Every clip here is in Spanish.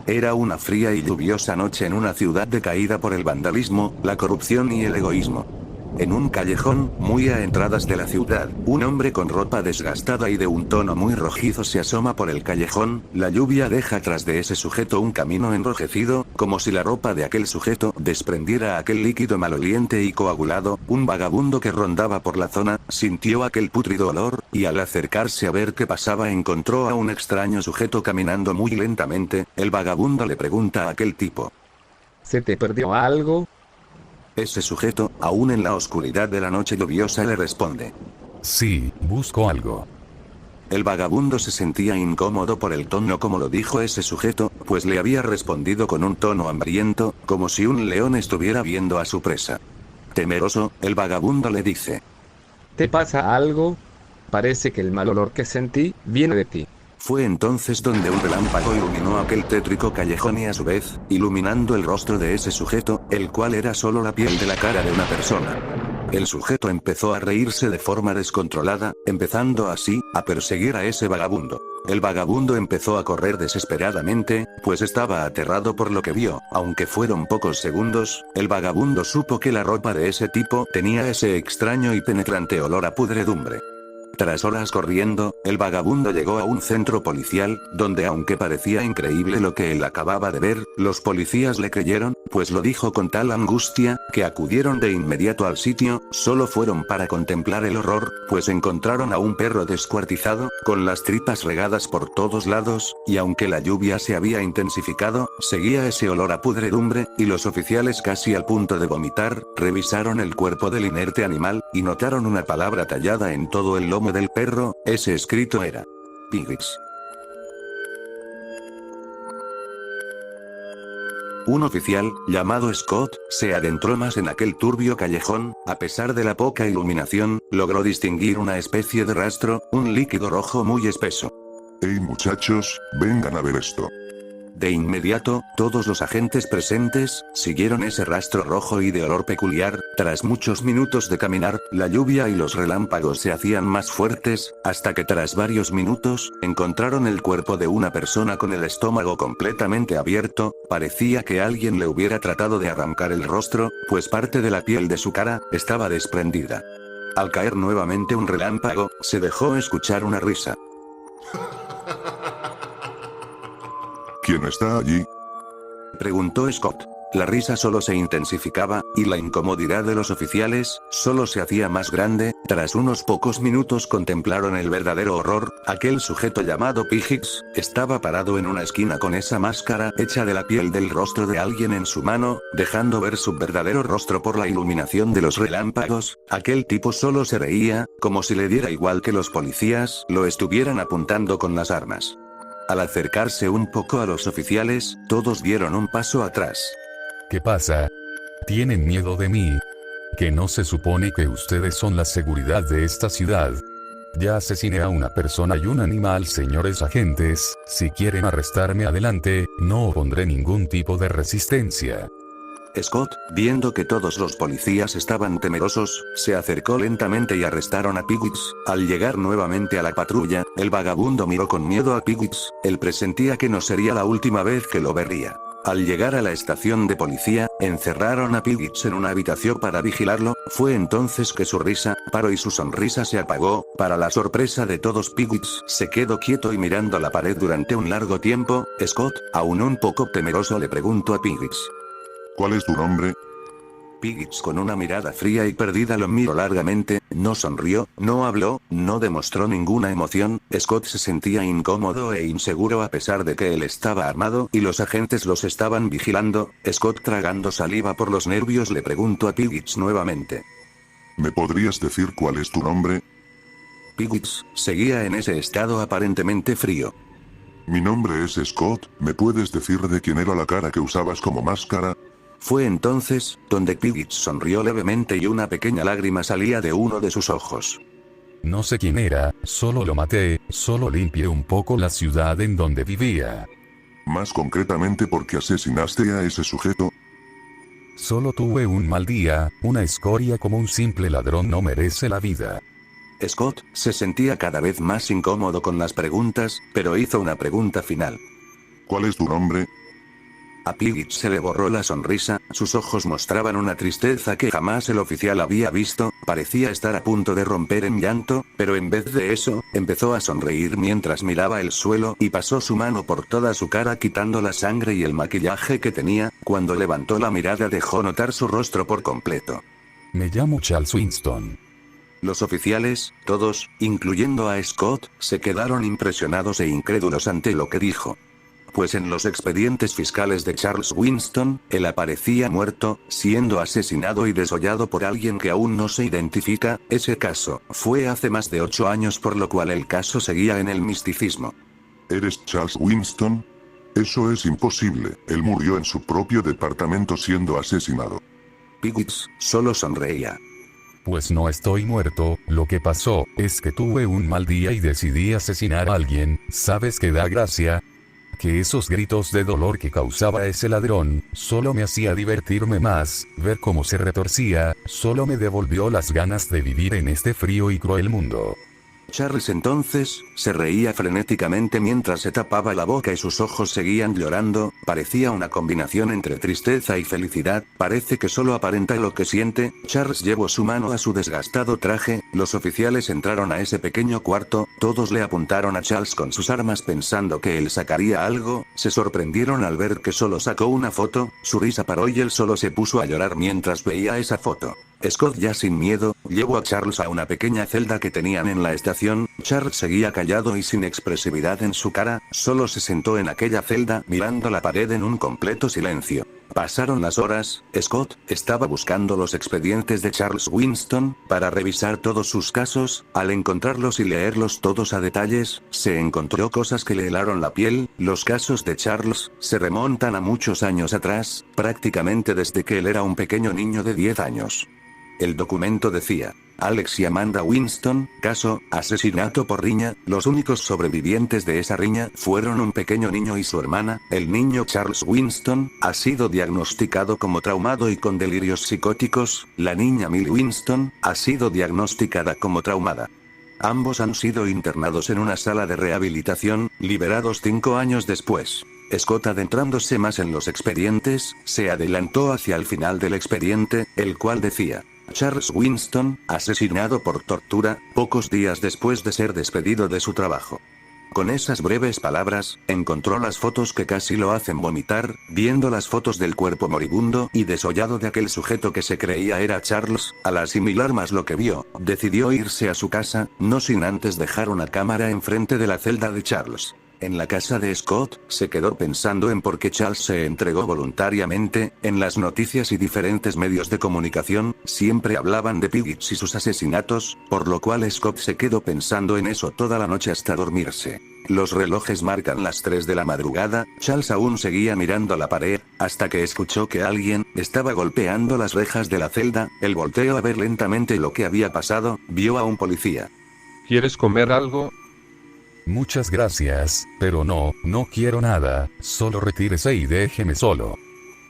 Era una fría y lluviosa noche en una ciudad decaída por el vandalismo, la corrupción y el egoísmo. En un callejón, muy a entradas de la ciudad, un hombre con ropa desgastada y de un tono muy rojizo se asoma por el callejón. La lluvia deja tras de ese sujeto un camino enrojecido, como si la ropa de aquel sujeto desprendiera aquel líquido maloliente y coagulado. Un vagabundo que rondaba por la zona, sintió aquel pútrido olor, y al acercarse a ver qué pasaba encontró a un extraño sujeto caminando muy lentamente. El vagabundo le pregunta a aquel tipo: ¿Se te perdió algo? Ese sujeto, aún en la oscuridad de la noche lluviosa, le responde: Sí, busco algo. El vagabundo se sentía incómodo por el tono como lo dijo ese sujeto, pues le había respondido con un tono hambriento, como si un león estuviera viendo a su presa. Temeroso, el vagabundo le dice: ¿Te pasa algo? Parece que el mal olor que sentí viene de ti. Fue entonces donde un relámpago iluminó aquel tétrico callejón y a su vez, iluminando el rostro de ese sujeto, el cual era solo la piel de la cara de una persona. El sujeto empezó a reírse de forma descontrolada, empezando así, a perseguir a ese vagabundo. El vagabundo empezó a correr desesperadamente, pues estaba aterrado por lo que vio. Aunque fueron pocos segundos, el vagabundo supo que la ropa de ese tipo tenía ese extraño y penetrante olor a pudredumbre. Tras horas corriendo, el vagabundo llegó a un centro policial, donde aunque parecía increíble lo que él acababa de ver, los policías le creyeron, pues lo dijo con tal angustia, que acudieron de inmediato al sitio. Solo fueron para contemplar el horror, pues encontraron a un perro descuartizado, con las tripas regadas por todos lados, y aunque la lluvia se había intensificado, seguía ese olor a pudredumbre, y los oficiales casi al punto de vomitar, revisaron el cuerpo del inerte animal, y notaron una palabra tallada en todo el lomo del perro. Ese escrito era: Pigs. Un oficial, llamado Scott, se adentró más en aquel turbio callejón. A pesar de la poca iluminación, logró distinguir una especie de rastro, un líquido rojo muy espeso. Hey muchachos, vengan a ver esto. De inmediato, todos los agentes presentes siguieron ese rastro rojo y de olor peculiar. Tras muchos minutos de caminar, la lluvia y los relámpagos se hacían más fuertes, hasta que tras varios minutos, encontraron el cuerpo de una persona con el estómago completamente abierto. Parecía que alguien le hubiera tratado de arrancar el rostro, pues parte de la piel de su cara estaba desprendida. Al caer nuevamente un relámpago, se dejó escuchar una risa. ¿Quién está allí? Preguntó Scott. La risa solo se intensificaba, y la incomodidad de los oficiales solo se hacía más grande. Tras unos pocos minutos contemplaron el verdadero horror. Aquel sujeto llamado Pigs estaba parado en una esquina con esa máscara hecha de la piel del rostro de alguien en su mano, dejando ver su verdadero rostro por la iluminación de los relámpagos. Aquel tipo solo se reía, como si le diera igual que los policías lo estuvieran apuntando con las armas. Al acercarse un poco a los oficiales, todos dieron un paso atrás. ¿Qué pasa? ¿Tienen miedo de mí? ¿Que no se supone que ustedes son la seguridad de esta ciudad? Ya asesiné a una persona y un animal, señores agentes. Si quieren arrestarme adelante, no opondré ningún tipo de resistencia. Scott, viendo que todos los policías estaban temerosos, se acercó lentamente y arrestaron a Pigs. Al llegar nuevamente a la patrulla, el vagabundo miró con miedo a Pigs. Él presentía que no sería la última vez que lo vería. Al llegar a la estación de policía, encerraron a Pigs en una habitación para vigilarlo. Fue entonces que su risa paró y su sonrisa se apagó. Para la sorpresa de todos, Pigs se quedó quieto y mirando la pared durante un largo tiempo. Scott, aún un poco temeroso, le preguntó a Pigs: ¿Cuál es tu nombre? Pigs, con una mirada fría y perdida, lo miró largamente. No sonrió, no habló, no demostró ninguna emoción. Scott se sentía incómodo e inseguro a pesar de que él estaba armado y los agentes los estaban vigilando. Scott, tragando saliva por los nervios, le preguntó a Pigs nuevamente: ¿Me podrías decir cuál es tu nombre? Pigs seguía en ese estado aparentemente frío. Mi nombre es Scott. ¿Me puedes decir de quién era la cara que usabas como máscara? Fue entonces donde Pigs sonrió levemente y una pequeña lágrima salía de uno de sus ojos. No sé quién era, solo lo maté, solo limpié un poco la ciudad en donde vivía. Más concretamente, ¿por qué asesinaste a ese sujeto? Solo tuve un mal día, una escoria como un simple ladrón no merece la vida. Scott se sentía cada vez más incómodo con las preguntas, pero hizo una pregunta final. ¿Cuál es tu nombre? A Piggy se le borró la sonrisa, sus ojos mostraban una tristeza que jamás el oficial había visto, parecía estar a punto de romper en llanto, pero en vez de eso, empezó a sonreír mientras miraba el suelo y pasó su mano por toda su cara quitando la sangre y el maquillaje que tenía. Cuando levantó la mirada dejó notar su rostro por completo. Me llamo Charles Winston. Los oficiales, todos, incluyendo a Scott, se quedaron impresionados e incrédulos ante lo que dijo. Pues en los expedientes fiscales de Charles Winston, él aparecía muerto, siendo asesinado y desollado por alguien que aún no se identifica. Ese caso fue hace más de 8 años, por lo cual el caso seguía en el misticismo. ¿Eres Charles Winston? Eso es imposible, él murió en su propio departamento siendo asesinado. Piggins solo sonreía. Pues no estoy muerto, lo que pasó es que tuve un mal día y decidí asesinar a alguien. ¿Sabes qué da gracia? Que esos gritos de dolor que causaba ese ladrón, solo me hacía divertirme más, ver cómo se retorcía, solo me devolvió las ganas de vivir en este frío y cruel mundo. Charles entonces, se reía frenéticamente mientras se tapaba la boca y sus ojos seguían llorando, parecía una combinación entre tristeza y felicidad, parece que solo aparenta lo que siente. Charles llevó su mano a su desgastado traje, los oficiales entraron a ese pequeño cuarto, todos le apuntaron a Charles con sus armas pensando que él sacaría algo, se sorprendieron al ver que solo sacó una foto, su risa paró y él solo se puso a llorar mientras veía esa foto. Scott, ya sin miedo, llevó a Charles a una pequeña celda que tenían en la estación. Charles seguía callado y sin expresividad en su cara, solo se sentó en aquella celda mirando la pared en un completo silencio. Pasaron las horas, Scott estaba buscando los expedientes de Charles Winston, para revisar todos sus casos. Al encontrarlos y leerlos todos a detalles, se encontró cosas que le helaron la piel. Los casos de Charles se remontan a muchos años atrás, prácticamente desde que él era un pequeño niño de 10 años. El documento decía: Alex y Amanda Winston, caso, asesinato por riña. Los únicos sobrevivientes de esa riña fueron un pequeño niño y su hermana. El niño Charles Winston ha sido diagnosticado como traumado y con delirios psicóticos. La niña Millie Winston ha sido diagnosticada como traumada. Ambos han sido internados en una sala de rehabilitación, liberados 5 años después. Scott, adentrándose más en los expedientes, se adelantó hacia el final del expediente, el cual decía: Charles Winston, asesinado por tortura, pocos días después de ser despedido de su trabajo. Con esas breves palabras, encontró las fotos que casi lo hacen vomitar, viendo las fotos del cuerpo moribundo y desollado de aquel sujeto que se creía era Charles. Al asimilar más lo que vio, decidió irse a su casa, no sin antes dejar una cámara enfrente de la celda de Charles. En la casa de Scott, se quedó pensando en por qué Charles se entregó voluntariamente. En las noticias y diferentes medios de comunicación, siempre hablaban de Piggins y sus asesinatos, por lo cual Scott se quedó pensando en eso toda la noche hasta dormirse. Los relojes marcan las 3 de la madrugada, Charles aún seguía mirando la pared, hasta que escuchó que alguien estaba golpeando las rejas de la celda. Él volteó a ver lentamente lo que había pasado, vio a un policía. ¿Quieres comer algo? Muchas gracias, pero no quiero nada, solo retírese y déjeme solo.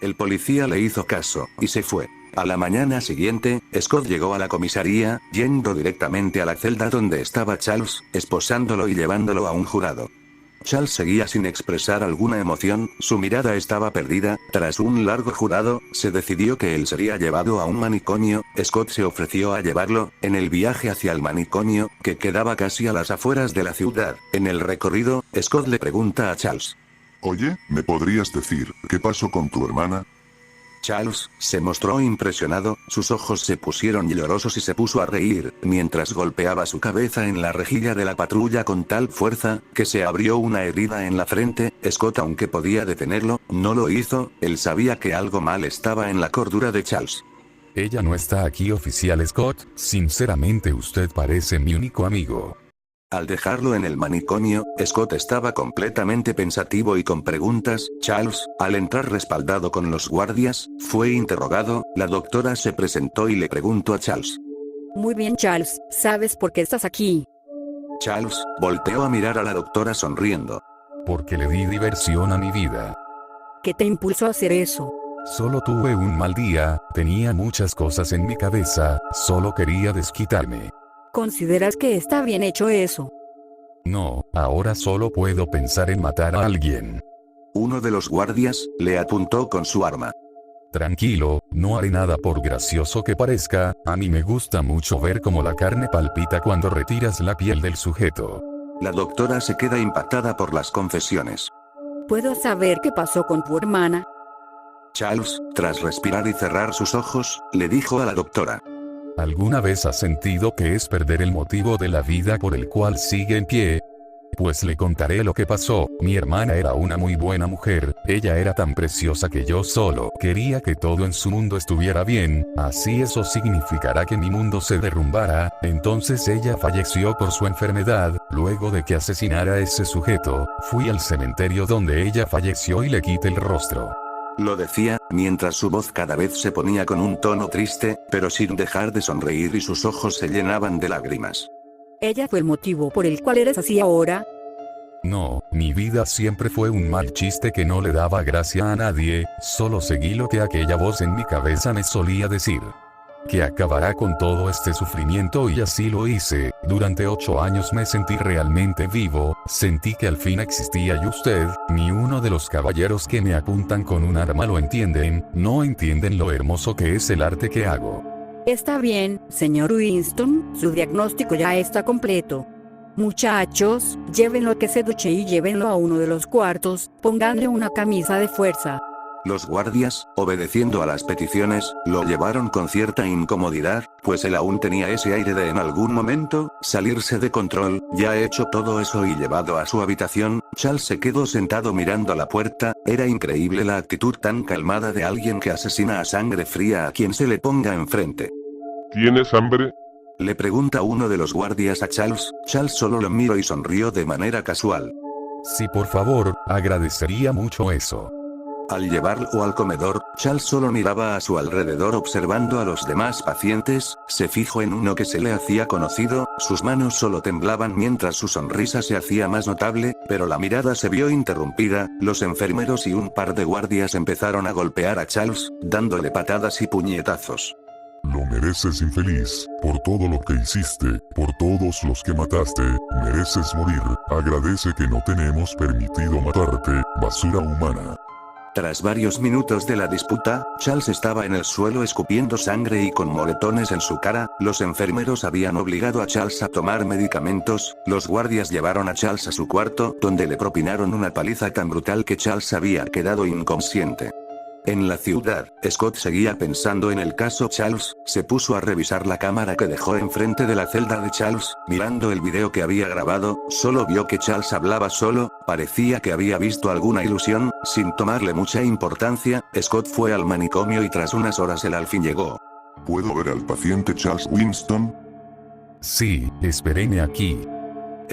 El policía le hizo caso, y se fue. A la mañana siguiente, Scott llegó a la comisaría, yendo directamente a la celda donde estaba Charles, esposándolo y llevándolo a un jurado. Charles seguía sin expresar alguna emoción, su mirada estaba perdida. Tras un largo jurado, se decidió que él sería llevado a un manicomio. Scott se ofreció a llevarlo. En el viaje hacia el manicomio, que quedaba casi a las afueras de la ciudad, en el recorrido, Scott le pregunta a Charles: Oye, ¿me podrías decir qué pasó con tu hermana? Charles se mostró impresionado, sus ojos se pusieron llorosos y se puso a reír, mientras golpeaba su cabeza en la rejilla de la patrulla con tal fuerza, que se abrió una herida en la frente. Scott, aunque podía detenerlo, no lo hizo. Él sabía que algo mal estaba en la cordura de Charles. Ella no está aquí, oficial Scott, sinceramente usted parece mi único amigo. Al dejarlo en el manicomio, Scott estaba completamente pensativo y con preguntas. Charles, al entrar respaldado con los guardias, fue interrogado. La doctora se presentó y le preguntó a Charles: Muy bien, Charles, ¿sabes por qué estás aquí? Charles volteó a mirar a la doctora sonriendo. Porque le di diversión a mi vida. ¿Qué te impulsó a hacer eso? Solo tuve un mal día, tenía muchas cosas en mi cabeza, solo quería desquitarme. ¿Consideras que está bien hecho eso? No, ahora solo puedo pensar en matar a alguien. Uno de los guardias le apuntó con su arma. Tranquilo, no haré nada por gracioso que parezca, a mí me gusta mucho ver cómo la carne palpita cuando retiras la piel del sujeto. La doctora se queda impactada por las confesiones. ¿Puedo saber qué pasó con tu hermana? Charles, tras respirar y cerrar sus ojos, le dijo a la doctora. ¿Alguna vez has sentido que es perder el motivo de la vida por el cual sigue en pie? Pues le contaré lo que pasó. Mi hermana era una muy buena mujer, ella era tan preciosa que yo solo quería que todo en su mundo estuviera bien, así eso significará que mi mundo se derrumbara. Entonces ella falleció por su enfermedad. Luego de que asesinara a ese sujeto, fui al cementerio donde ella falleció y le quité el rostro. Lo decía, mientras su voz cada vez se ponía con un tono triste, pero sin dejar de sonreír y sus ojos se llenaban de lágrimas. ¿Ella fue el motivo por el cual eres así ahora? No, mi vida siempre fue un mal chiste que no le daba gracia a nadie, solo seguí lo que aquella voz en mi cabeza me solía decir. Que acabará con todo este sufrimiento y así lo hice. Durante 8 años me sentí realmente vivo, sentí que al fin existía y usted, ni uno de los caballeros que me apuntan con un arma lo entienden, no entienden lo hermoso que es el arte que hago. Está bien, señor Winston, su diagnóstico ya está completo. Muchachos, llévenlo a que se duche y llévenlo a uno de los cuartos, pónganle una camisa de fuerza. Los guardias, obedeciendo a las peticiones, lo llevaron con cierta incomodidad, pues él aún tenía ese aire de en algún momento, salirse de control. Ya hecho todo eso y llevado a su habitación, Charles se quedó sentado mirando la puerta. Era increíble la actitud tan calmada de alguien que asesina a sangre fría a quien se le ponga enfrente. ¿Tienes hambre? Le pregunta uno de los guardias a Charles. Charles solo lo miró y sonrió de manera casual. Sí, por favor, agradecería mucho eso. Al llevarlo al comedor, Charles solo miraba a su alrededor observando a los demás pacientes. Se fijó en uno que se le hacía conocido, sus manos solo temblaban mientras su sonrisa se hacía más notable, pero la mirada se vio interrumpida. Los enfermeros y un par de guardias empezaron a golpear a Charles, dándole patadas y puñetazos. Lo mereces, infeliz, por todo lo que hiciste, por todos los que mataste, mereces morir. Agradece que no tenemos permitido matarte, basura humana. Tras varios minutos de la disputa, Charles estaba en el suelo escupiendo sangre y con moretones en su cara. Los enfermeros habían obligado a Charles a tomar medicamentos. Los guardias llevaron a Charles a su cuarto, donde le propinaron una paliza tan brutal que Charles había quedado inconsciente. En la ciudad, Scott seguía pensando en el caso Charles. Se puso a revisar la cámara que dejó enfrente de la celda de Charles. Mirando el video que había grabado, solo vio que Charles hablaba solo. Parecía que había visto alguna ilusión. Sin tomarle mucha importancia, Scott fue al manicomio y tras unas horas él al fin llegó. ¿Puedo ver al paciente Charles Winston? Sí, espérenme aquí.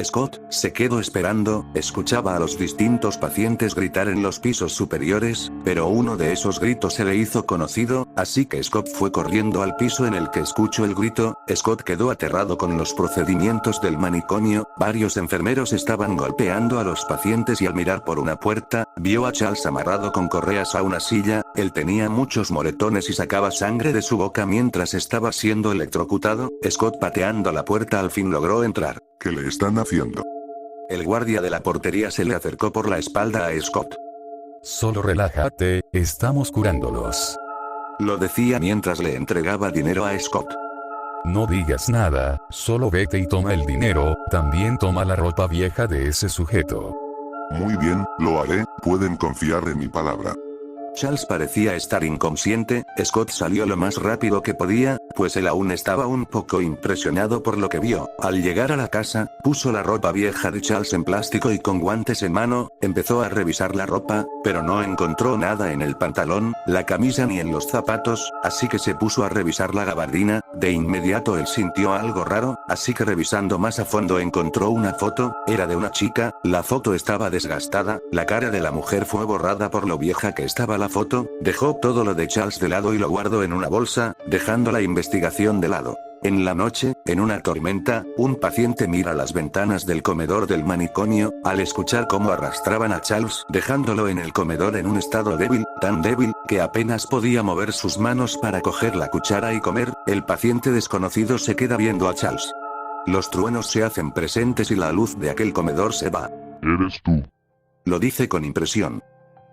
Scott se quedó esperando, escuchaba a los distintos pacientes gritar en los pisos superiores, pero uno de esos gritos se le hizo conocido, así que Scott fue corriendo al piso en el que escuchó el grito. Scott quedó aterrado con los procedimientos del manicomio. Varios enfermeros estaban golpeando a los pacientes y al mirar por una puerta, vio a Charles amarrado con correas a una silla. Él tenía muchos moretones y sacaba sangre de su boca mientras estaba siendo electrocutado. Scott, pateando la puerta, al fin logró entrar. ¿Qué le están haciendo? El guardia de la portería se le acercó por la espalda a Scott. Solo relájate, estamos curándolos. Lo decía mientras le entregaba dinero a Scott. No digas nada, solo vete y toma el dinero, también toma la ropa vieja de ese sujeto. Muy bien, lo haré, pueden confiar en mi palabra. Charles parecía estar inconsciente. Scott salió lo más rápido que podía, pues él aún estaba un poco impresionado por lo que vio. Al llegar a la casa, puso la ropa vieja de Charles en plástico y con guantes en mano, empezó a revisar la ropa, pero no encontró nada en el pantalón, la camisa ni en los zapatos, así que se puso a revisar la gabardina. De inmediato él sintió algo raro, así que revisando más a fondo encontró una foto. Era de una chica. La foto estaba desgastada, la cara de la mujer fue borrada por lo vieja que estaba la foto. Dejó todo lo de Charles de lado y lo guardó en una bolsa, dejando la investigación de lado. En la noche, en una tormenta, un paciente mira las ventanas del comedor del manicomio, al escuchar cómo arrastraban a Charles, dejándolo en el comedor en un estado débil, tan débil, que apenas podía mover sus manos para coger la cuchara y comer. El paciente desconocido se queda viendo a Charles. Los truenos se hacen presentes y la luz de aquel comedor se va. Eres tú. Lo dice con impresión.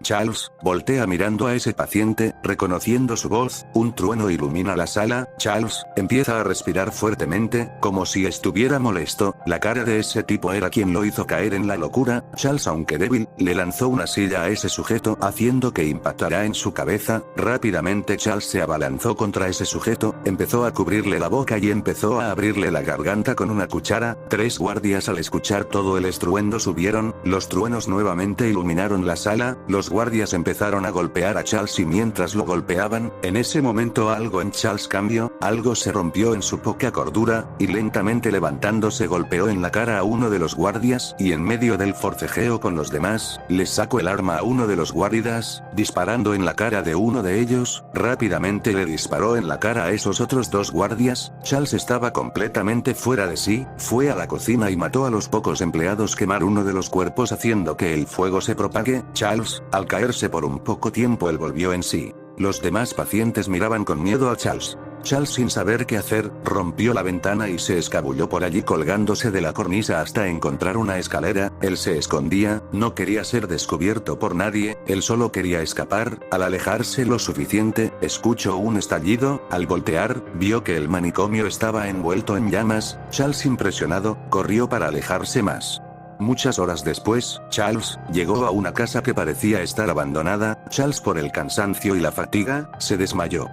Charles voltea mirando a ese paciente, reconociendo su voz. Un trueno ilumina la sala. Charles empieza a respirar fuertemente, como si estuviera molesto. La cara de ese tipo era quien lo hizo caer en la locura. Charles, aunque débil, le lanzó una silla a ese sujeto, haciendo que impactara en su cabeza. Rápidamente Charles se abalanzó contra ese sujeto, empezó a cubrirle la boca y empezó a abrirle la garganta con una cuchara. 3 guardias, al escuchar todo el estruendo, subieron. Los truenos nuevamente iluminaron la sala. Los guardias empezaron a golpear a Charles y mientras lo golpeaban, en ese momento algo en Charles cambió, algo se rompió en su poca cordura, y lentamente levantándose golpeó en la cara a uno de los guardias, y en medio del forcejeo con los demás, le sacó el arma a uno de los guardias, disparando en la cara de uno de ellos. Rápidamente le disparó en la cara a esos otros 2 guardias. Charles estaba completamente fuera de sí, fue a la cocina y mató a los pocos empleados, quemar uno de los cuerpos haciendo que el fuego se propague. Charles, al caerse por un poco tiempo, él volvió en sí. Los demás pacientes miraban con miedo a Charles. Charles, sin saber qué hacer, rompió la ventana y se escabulló por allí colgándose de la cornisa hasta encontrar una escalera. Él se escondía, no quería ser descubierto por nadie, él solo quería escapar. Al alejarse lo suficiente, escuchó un estallido. Al voltear, vio que el manicomio estaba envuelto en llamas. Charles, impresionado, corrió para alejarse más. Muchas horas después, Charles llegó a una casa que parecía estar abandonada. Charles, por el cansancio y la fatiga, se desmayó.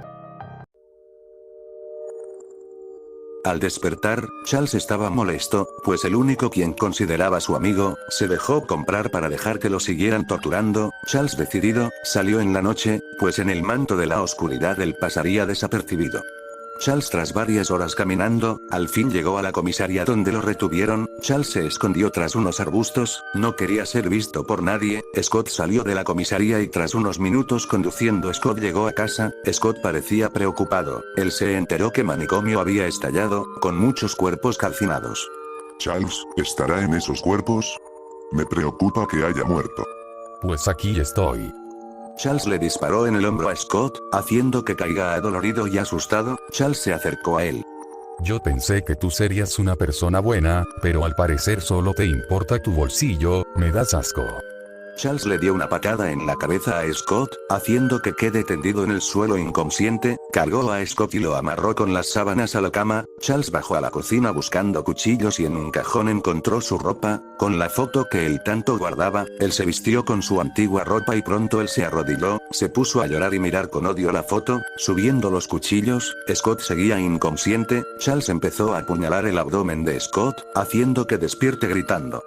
Al despertar, Charles estaba molesto, pues el único quien consideraba su amigo, se dejó comprar para dejar que lo siguieran torturando. Charles, decidido, salió en la noche, pues en el manto de la oscuridad él pasaría desapercibido. Charles, tras varias horas caminando, al fin llegó a la comisaría donde lo retuvieron. Charles se escondió tras unos arbustos, no quería ser visto por nadie. Scott salió de la comisaría y tras unos minutos conduciendo Scott llegó a casa. Scott parecía preocupado, él se enteró que manicomio había estallado, con muchos cuerpos calcinados. Charles, ¿estará en esos cuerpos? Me preocupa que haya muerto. Pues aquí estoy. Charles le disparó en el hombro a Scott, haciendo que caiga adolorido y asustado. Charles se acercó a él. Yo pensé que tú serías una persona buena, pero al parecer solo te importa tu bolsillo, me das asco. Charles le dio una patada en la cabeza a Scott, haciendo que quede tendido en el suelo inconsciente. Cargó a Scott y lo amarró con las sábanas a la cama. Charles bajó a la cocina buscando cuchillos y en un cajón encontró su ropa, con la foto que él tanto guardaba. Él se vistió con su antigua ropa y pronto él se arrodilló, se puso a llorar y mirar con odio la foto, subiendo los cuchillos. Scott seguía inconsciente. Charles empezó a apuñalar el abdomen de Scott, haciendo que despierte gritando.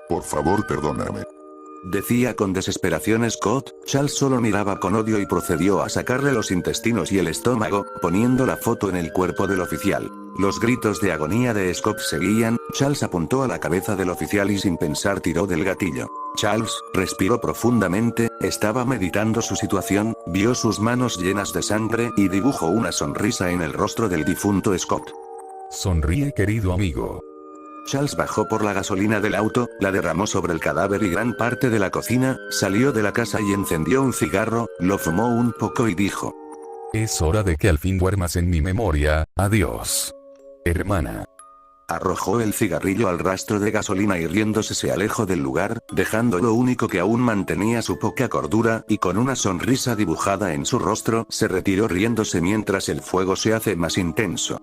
Por favor, perdóname. Decía con desesperación Scott. Charles solo miraba con odio y procedió a sacarle los intestinos y el estómago, poniendo la foto en el cuerpo del oficial. Los gritos de agonía de Scott seguían. Charles apuntó a la cabeza del oficial y sin pensar tiró del gatillo. Charles respiró profundamente, estaba meditando su situación, vio sus manos llenas de sangre y dibujó una sonrisa en el rostro del difunto Scott. Sonríe, querido amigo. Charles bajó por la gasolina del auto, la derramó sobre el cadáver y gran parte de la cocina, salió de la casa y encendió un cigarro, lo fumó un poco y dijo: Es hora de que al fin duermas en mi memoria, adiós. Hermana. Arrojó el cigarrillo al rastro de gasolina y riéndose se alejó del lugar, dejando lo único que aún mantenía su poca cordura, y con una sonrisa dibujada en su rostro, se retiró riéndose mientras el fuego se hace más intenso.